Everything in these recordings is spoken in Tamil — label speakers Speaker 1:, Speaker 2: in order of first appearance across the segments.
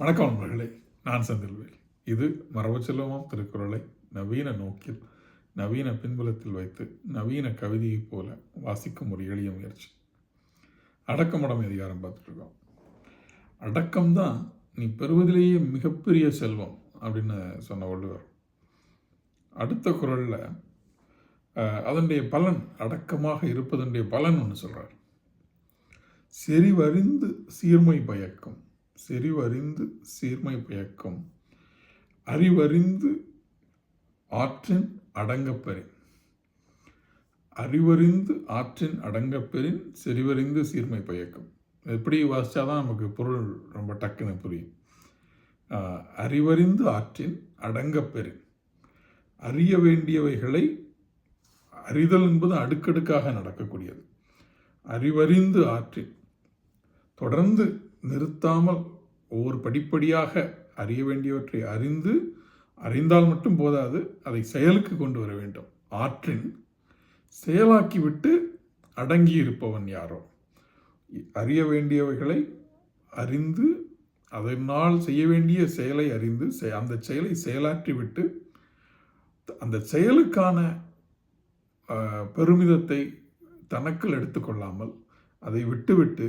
Speaker 1: வணக்கம் நண்பர்களே, நான் செந்தில்வேல். இது மரபு செல்வமாம் திருக்குறளை நவீன நோக்கில் நவீன பின்புலத்தில் வைத்து நவீன கவிதையைப் போல வாசிக்கும் ஒரு எளிய முயற்சி. அடக்கமுடைமை அதிகாரம் பார்த்துட்ருக்கோம். அடக்கம்தான் நீ பெறுவதிலேயே மிகப்பெரிய செல்வம் அப்படின்னு சொன்ன வள்ளுவர். அடுத்த குறளில் அதனுடைய பலன், அடக்கமாக இருப்பதனுடைய பலன் ஒன்று சொல்கிறார். செறிவறிந்து சீர்மை பயக்கும், செறிவறிந்து சீர்மை பயக்கும், அறிவறிந்து ஆற்றின் அடங்கப்பெறின். அறிவறிந்து ஆற்றின் அடங்கப்பெறின், செறிவறிந்து சீர்மை பயக்கும். எப்படி வாசித்தாதான் நமக்கு பொருள் ரொம்ப டக்குன்னு புரியும். அறிவறிந்து ஆற்றின் அடங்கப்பெறின். அறிய வேண்டியவைகளை அறிதல் என்பது அடுக்கடுக்காக நடக்கக்கூடியது. அறிவறிந்து ஆற்றின், தொடர்ந்து நிறுத்தாமல் ஒவ்வொரு படிப்படியாக அறிய வேண்டியவற்றை அறிந்தால் மட்டும் போதாது, அதை செயலுக்கு கொண்டு வர வேண்டும். ஆற்றின் செயலாக்கிவிட்டு அடங்கி இருப்பவன் யாரோ. அறிய வேண்டியவைகளை அறிந்து அதனால் செய்ய வேண்டிய செயலை அறிந்து அந்த செயலை செயலாற்றிவிட்டு அந்த செயலுக்கான பெருமிதத்தை தனக்குள் எடுத்துக்கொள்ளாமல் அதை விட்டுவிட்டு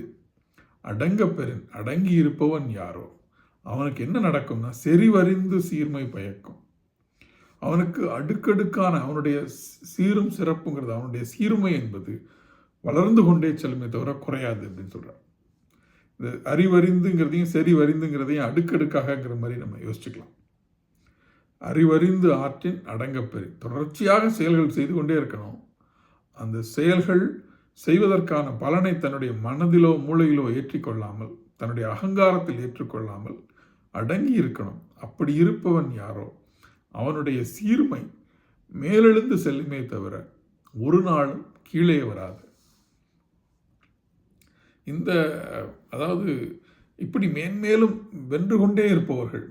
Speaker 1: அடங்கப்பெறின், அடங்கி இருப்பவன் யாரோ அவனுக்கு என்ன நடக்கும்னா செறிவறிந்து சீர்மை பயக்கும். அவனுக்கு அடுக்கடுக்கான அவனுடைய சீரும் சிறப்புங்கிறது, அவனுடைய சீர்மை என்பது வளர்ந்து கொண்டே செல்லுமே தவிர குறையாது அப்படின்னு சொல்கிறார். இந்த அறிவறிந்துங்கிறதையும் செறிவறிந்துங்கிறதையும் அடுக்கடுக்காகங்கிற மாதிரி நம்ம யோசிச்சுக்கலாம். அறிவறிந்து ஆற்றின் அடங்கப்பெறின், தொடர்ச்சியாக செயல்கள் செய்து கொண்டே இருக்கணும். அந்த செயல்கள் செய்வதற்கான பலனை தன்னுடைய மனதிலோ மூளையிலோ ஏற்றிக்கொள்ளாமல், தன்னுடைய அகங்காரத்தில் ஏற்றுக்கொள்ளாமல் அடங்கி இருக்கணும். அப்படி இருப்பவன் யாரோ அவனுடைய சீர்மை மேலெழுந்து செல்லுமே தவிர ஒரு நாளும் கீழே வராது. அதாவது இப்படி மேன்மேலும் வென்று கொண்டே இருப்பவர்கள்,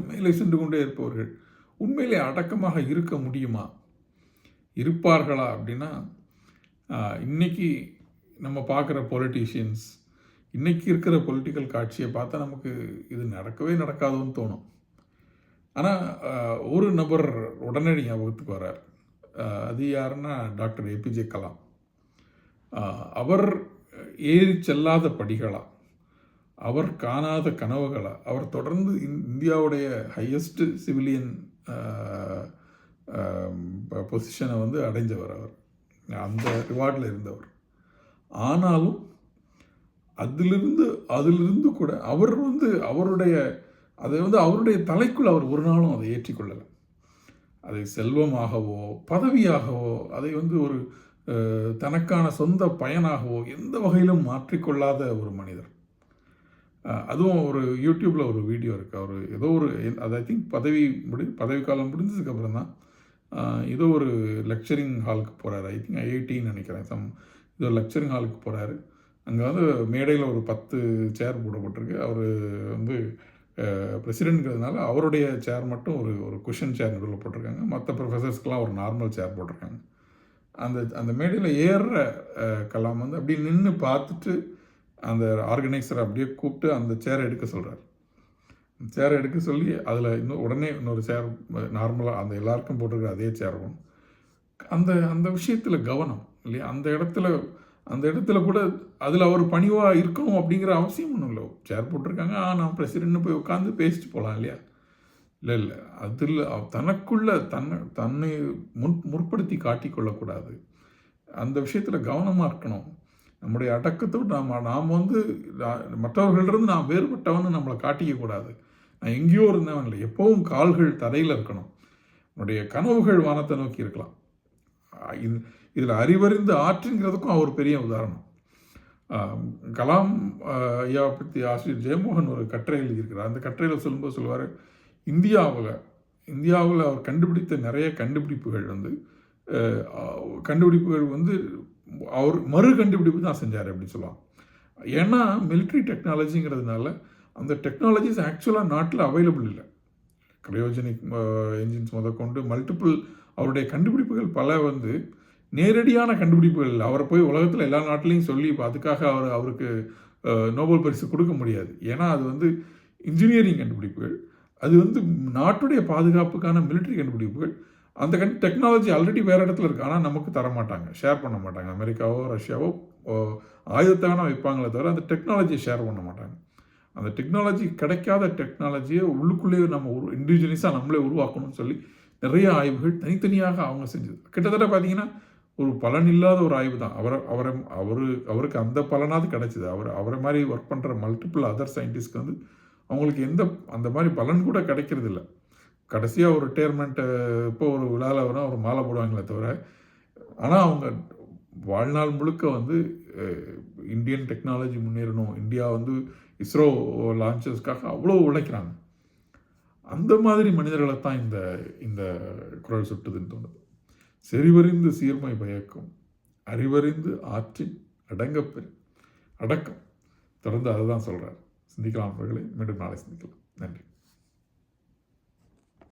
Speaker 1: மேலே சென்று கொண்டே இருப்பவர்கள் உண்மையிலே அடக்கமாக இருக்க முடியுமா? இருப்பார்களா அப்படின்னா, இன்னைக்கு நம்ம பார்க்குற பொலிட்டீஷியன்ஸ், இன்றைக்கி இருக்கிற பொலிட்டிக்கல் காட்சியை பார்த்தா நமக்கு இது நடக்கவே நடக்காதுன்னு தோணும். ஆனால் ஒரு நபர் உடனடி ஞாபகத்துக்கு வரார். அது யாருன்னா டாக்டர் ஏபிஜே கலாம். அவர் ஏறி செல்லாத படிகளா, அவர் காணாத கனவுகளா, அவர் தொடர்ந்து இந்தியாவுடைய ஹையஸ்ட் சிவிலியன் பொசிஷனை அடைஞ்சவர். அவர் அந்த ரிவார்டில் இருந்தவர். ஆனாலும் அதிலிருந்து கூட அவர் அவருடைய அவருடைய தலைக்குள் அவர் ஒரு நாளும் அதை ஏற்றிக்கொள்ளலை. அதை செல்வமாகவோ பதவியாகவோ அதை ஒரு தனக்கான சொந்த பயனாகவோ எந்த வகையிலும் மாற்றிக்கொள்ளாத ஒரு மனிதர். அதுவும் ஒரு யூடியூப்பில் ஒரு வீடியோ இருக்குது. அவர் ஏதோ அது ஐ திங்க் பதவி காலம் முடிஞ்சதுக்கப்புறம் தான் ஏதோ ஒரு லெக்சரிங் ஹாலுக்கு போகிறாரு. ஐ திங்க் ஐஐடின்னு நினைக்கிறேன். ஏதோ லெக்சரிங் ஹாலுக்கு போகிறாரு. அங்கே மேடையில் ஒரு 10 சேர் போடப்பட்டிருக்கு. அவர் பிரசிடெண்ட்ங்கிறதுனால அவருடைய சேர் மட்டும் ஒரு குஷன் சேர் நடுவில் போட்டிருக்காங்க. மற்ற ப்ரொஃபஸர்ஸ்க்கெலாம் ஒரு நார்மல் சேர் போட்டிருக்காங்க. அந்த மேடையில் ஏறுற கலாம் அப்படி நின்று பார்த்துட்டு அந்த ஆர்கனைசரை அப்படியே கூப்பிட்டு அந்த சேரை எடுக்க சொல்கிறார். சேரை எடுக்க சொல்லி அதில் உடனே இன்னொரு சேர் நார்மலாக அந்த எல்லாருக்கும் போட்டிருக்கிற அதே சேர் வேணும். அந்த விஷயத்தில் கவனம் இல்லையா? அந்த இடத்துல கூட அதில் அவர் பணிவாக இருக்கணும் அப்படிங்கிற அவசியம் ஒன்றும் இல்லை. சேர் போட்டிருக்காங்க, நான் பிரசிடென்ட்னு போய் உட்காந்து பேசிட்டு போகலாம் இல்லையா? இல்லை அதில் தனக்குள்ள தன்னை முற்படுத்தி காட்டிக்கொள்ளக்கூடாது. அந்த விஷயத்தில் கவனமாக இருக்கணும். நம்முடைய அடக்கத்தோடு நாம் மற்றவர்களிலிருந்து நான் வேறுபட்டவன்னு நம்மளை காட்டிக்கக்கூடாது. நான் எங்கேயோ இருந்தவன் இல்லை, எப்பவும் கால்கள் தரையில் இருக்கணும். என்னுடைய கனவுகள் வானத்தை நோக்கி இருக்கலாம். இதில் அறிவறிந்து ஆற்றுங்கிறதுக்கும் அவர் பெரிய உதாரணம். கலாம் ஐயாவை பற்றி ஆசிரியர் ஜெயமோகன் ஒரு கட்டுரை எழுதியிருக்கிறார். அந்த கட்டுரையில் சொல்லும்போது சொல்லுவார், இந்தியாவில் அவர் கண்டுபிடித்த நிறைய கண்டுபிடிப்புகள் அவர் மறு கண்டுபிடிப்பு தான் செஞ்சார் அப்படின்னு சொல்லலாம். ஏன்னா மிலிட்ரி டெக்னாலஜிங்கிறதுனால அந்த டெக்னாலஜிஸ் ஆக்சுவலாக நாட்டில் அவைலபிள் இல்லை. கிரையோஜெனிக் என்ஜின்ஸ் முதற்கொண்டு மல்டிபிள் அவருடைய கண்டுபிடிப்புகள் பல நேரடியான கண்டுபிடிப்புகள். அவரை போய் உலகத்தில் எல்லா நாட்டிலையும் சொல்லி இப்போ அதுக்காக அவருக்கு நோபல் பரிசு கொடுக்க முடியாது. ஏன்னா அது இன்ஜினியரிங் கண்டுபிடிப்புகள், அது வந்து நாட்டுடைய பாதுகாப்புக்கான மிலிட்ரி கண்டுபிடிப்புகள். அந்த டெக்னாலஜி ஆல்ரெடி வேறு இடத்துல இருக்குது, ஆனால் நமக்கு தரமாட்டாங்க, ஷேர் பண்ண மாட்டாங்க. அமெரிக்காவோ ரஷ்யாவோ ஆயுதத்தை வேணால் வைப்பாங்களே தவிர அந்த டெக்னாலஜியை ஷேர் பண்ண மாட்டாங்க. அந்த டெக்னாலஜி கிடைக்காத டெக்னாலஜியை உள்ளுக்குள்ளேயே நம்ம இண்டிவிஜுவலிஸாக நம்மளே உருவாக்கணும்னு சொல்லி நிறைய ஆய்வுகள் தனித்தனியாக அவங்க செஞ்சது. கிட்டத்தட்ட பார்த்தீங்கன்னா ஒரு பலன் இல்லாத ஒரு ஆய்வு தான். அவருக்கு அந்த பலனாவது கிடைச்சிது. அவரை மாதிரி ஒர்க் பண்ணுற மல்டிபிள் அதர் சயின்டிஸ்ட்க்கு வந்து அவங்களுக்கு அந்த மாதிரி பலன் கூட கிடைக்கிறது இல்லை. கடைசியாக ஒரு ரிட்டையர்மெண்ட்டு இப்போ ஒரு விழாவில் வரும் ஒரு மாலை போடுவாங்களே தவிர, ஆனால் அவங்க வாழ்நாள் முழுக்க வந்து இந்தியன் டெக்னாலஜி முன்னேறணும், இந்தியா வந்து இஸ்ரோ லான்ச்சஸ்க்காக அவ்வளோ உழைக்கிறாங்க. அந்த மாதிரி மனிதர்களை தான் இந்த குரல் சுட்டுதுன்னு தோணுது. செறிவறிந்து சீர்மை பயக்கும், அறிவறிந்து ஆற்றின் அடக்கம். தொடர்ந்து அதை தான் சொல்கிறார். சிந்திக்கலாம் அவர்களே, மீண்டும் நாளை சிந்திக்கலாம். நன்றி.